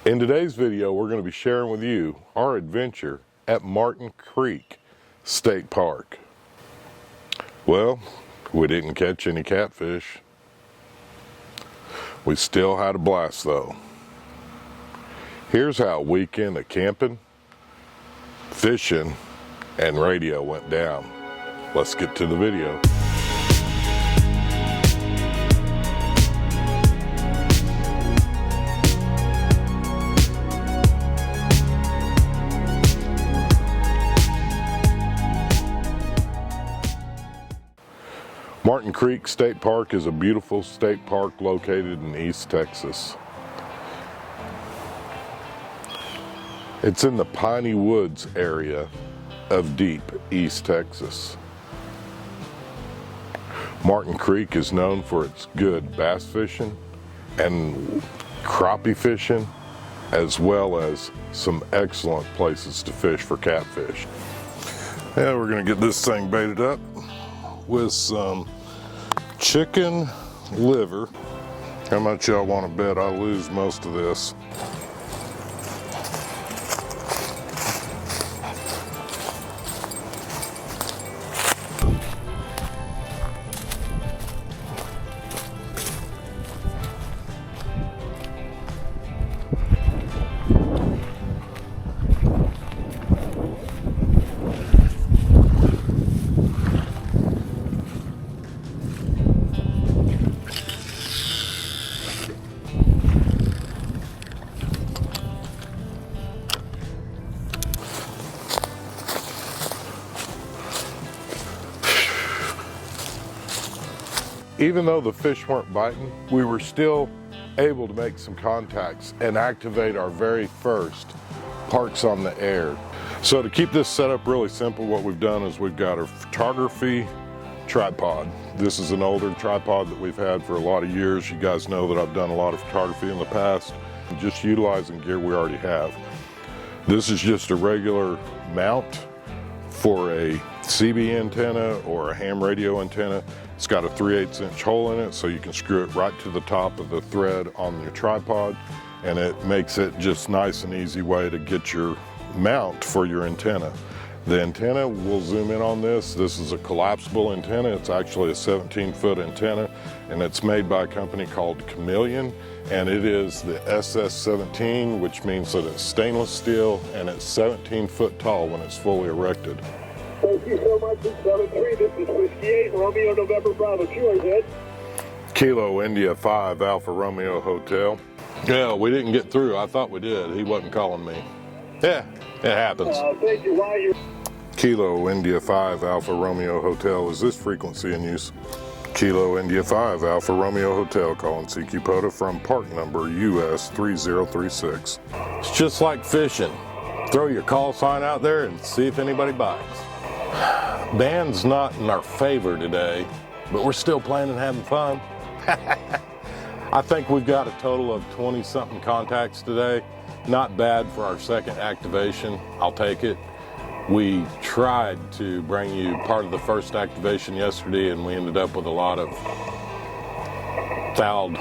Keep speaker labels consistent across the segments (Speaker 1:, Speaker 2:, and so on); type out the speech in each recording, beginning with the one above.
Speaker 1: In today's video, we're going to be sharing with you our adventure at Martin Creek State Park. Well, we didn't catch any catfish. We still had a blast though. Here's how a weekend of camping, fishing, and radio went down. Let's get to the video. Martin Creek State Park is a beautiful state park located in East Texas. It's in the Piney Woods area of deep East Texas. Martin Creek is known for its good bass fishing and crappie fishing, as well as some excellent places to fish for catfish. Yeah, we're gonna get this thing baited up with some chicken liver. How much y'all want to bet I'll lose most of this? Even though the fish weren't biting, we were still able to make some contacts and activate our very first Parks on the Air. So to keep this setup really simple, what we've done is we've got our photography tripod. This is an older tripod that we've had for a lot of years. You guys know that I've done a lot of photography in the past, just utilizing gear we already have. This is just a regular mount for a CB antenna or a ham radio antenna. It's got a 3/8 inch hole in it, so you can screw it right to the top of the thread on your tripod, and it makes it just nice and easy way to get your mount for your antenna. The antenna, we'll zoom in on this. This is a collapsible antenna. It's actually a 17-foot antenna, and it's made by a company called Chameleon, and it is the SS17, which means that it's stainless steel and it's 17 foot tall when it's fully erected.
Speaker 2: Thank you so much. It's 7-3. This is Whiskey 8, Romeo November Bravo. Kilo hit.
Speaker 1: Kilo India 5 Alpha Romeo Hotel. Yeah, we didn't get through. I thought we did. He wasn't calling me. Yeah, it happens.
Speaker 2: Thank you. Why you?
Speaker 1: Kilo India 5 Alpha Romeo Hotel. Is this frequency in use? Kilo India 5 Alpha Romeo Hotel, calling CQ POTA from park number US 3036. It's just like fishing. Throw your call sign out there and see if anybody bites. Band's not in our favor today, but we're still playing and having fun. I think we've got a total of 20-something contacts today. Not bad for our second activation. I'll take it. We tried to bring you part of the first activation yesterday, and we ended up with a lot of fouled.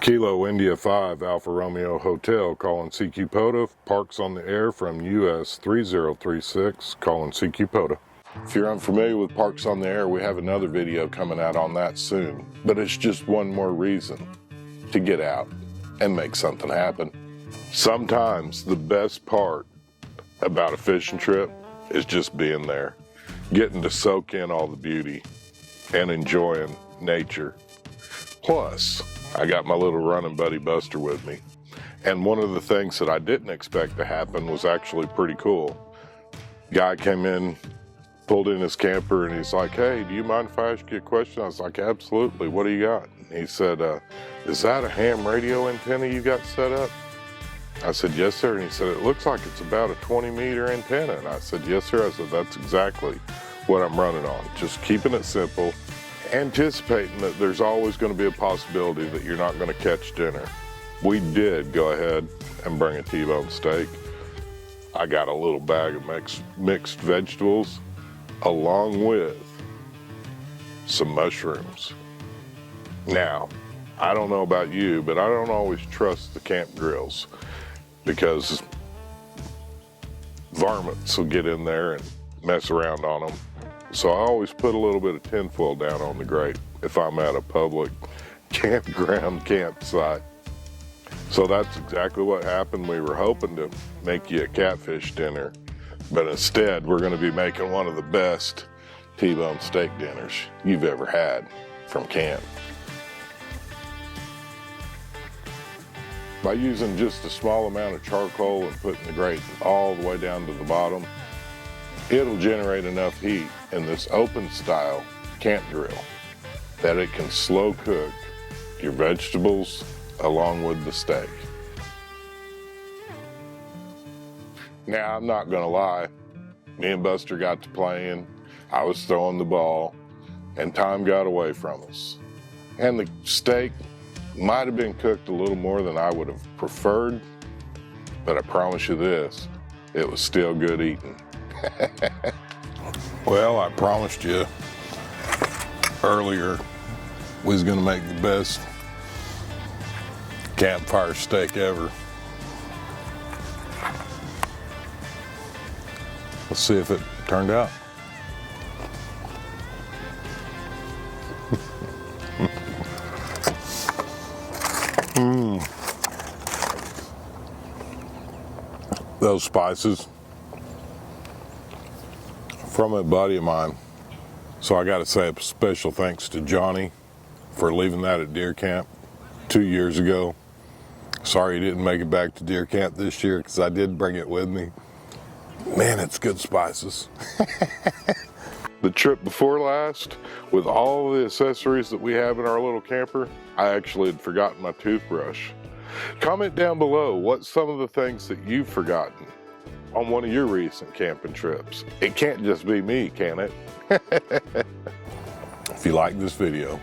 Speaker 1: Kilo India 5 Alpha Romeo Hotel, calling CQ POTA, Parks on the Air from US 3036, calling CQ POTA. If you're unfamiliar with Parks on the Air, we have another video coming out on that soon, but it's just one more reason to get out and make something happen. Sometimes the best part about a fishing trip is just being there, getting to soak in all the beauty and enjoying nature. Plus, I got my little running buddy Buster with me. And one of the things that I didn't expect to happen was actually pretty cool. Guy came in, pulled in his camper, and he's like, "Hey, do you mind if I ask you a question?" I was like, "Absolutely, what do you got?" And he said, "Is that a ham radio antenna you got set up?" I said, "Yes, sir." And he said, "It looks like it's about a 20-meter antenna." And I said, "Yes, sir." I said, "That's exactly what I'm running on. Just keeping it simple, anticipating that there's always going to be a possibility that you're not going to catch dinner." We did go ahead and bring a T-bone steak. I got a little bag of mixed vegetables along with some mushrooms. Now, I don't know about you, but I don't always trust the camp grills because varmints will get in there and mess around on them. So I always put a little bit of tinfoil down on the grate if I'm at a public campground campsite. So that's exactly what happened. We were hoping to make you a catfish dinner, but instead we're going to be making one of the best T-bone steak dinners you've ever had from camp. By using just a small amount of charcoal and putting the grate all the way down to the bottom, it'll generate enough heat in this open style camp grill that it can slow cook your vegetables along with the steak. Now, I'm not gonna lie, me and Buster got to playing, I was throwing the ball, and time got away from us. And the steak might have been cooked a little more than I would have preferred, but I promise you this, it was still good eating. Well, I promised you earlier we was gonna make the best campfire steak ever. Let's see if it turned out. Those spices from a buddy of mine. So I gotta say a special thanks to Johnny for leaving that at deer camp 2 years ago. Sorry he didn't make it back to deer camp this year because I did bring it with me. Man, it's good spices. The trip before last, with all the accessories that we have in our little camper, I actually had forgotten my toothbrush. Comment down below what's some of the things that you've forgotten on one of your recent camping trips. It can't just be me, can it? If you like this video,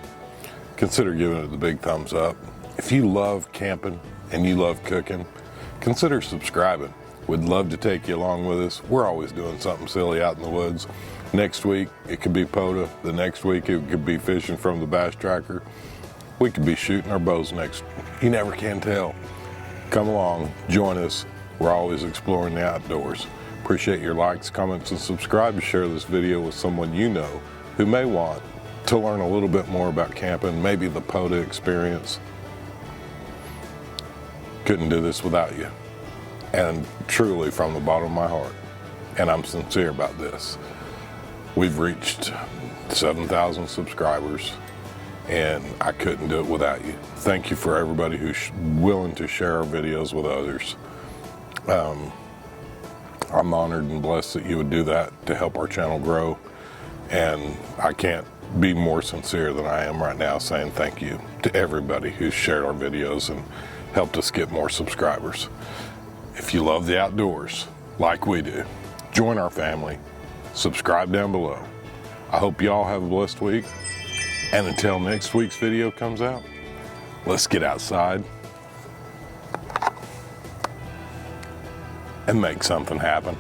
Speaker 1: consider giving it the big thumbs up. If you love camping and you love cooking, consider subscribing. We'd love to take you along with us. We're always doing something silly out in the woods. Next week, it could be POTA. The next week, it could be fishing from the bass tracker. We could be shooting our bows next. You never can tell. Come along, join us. We're always exploring the outdoors. Appreciate your likes, comments, and subscribe to share this video with someone you know who may want to learn a little bit more about camping, maybe the POTA experience. Couldn't do this without you. And truly from the bottom of my heart, and I'm sincere about this, we've reached 7,000 subscribers, and I couldn't do it without you. Thank you for everybody who's willing to share our videos with others. I'm honored and blessed that you would do that to help our channel grow, and I can't be more sincere than I am right now saying thank you to everybody who's shared our videos and helped us get more subscribers. If you love the outdoors like we do, join our family, subscribe down below. I hope y'all have a blessed week, and until next week's video comes out, let's get outside and make something happen.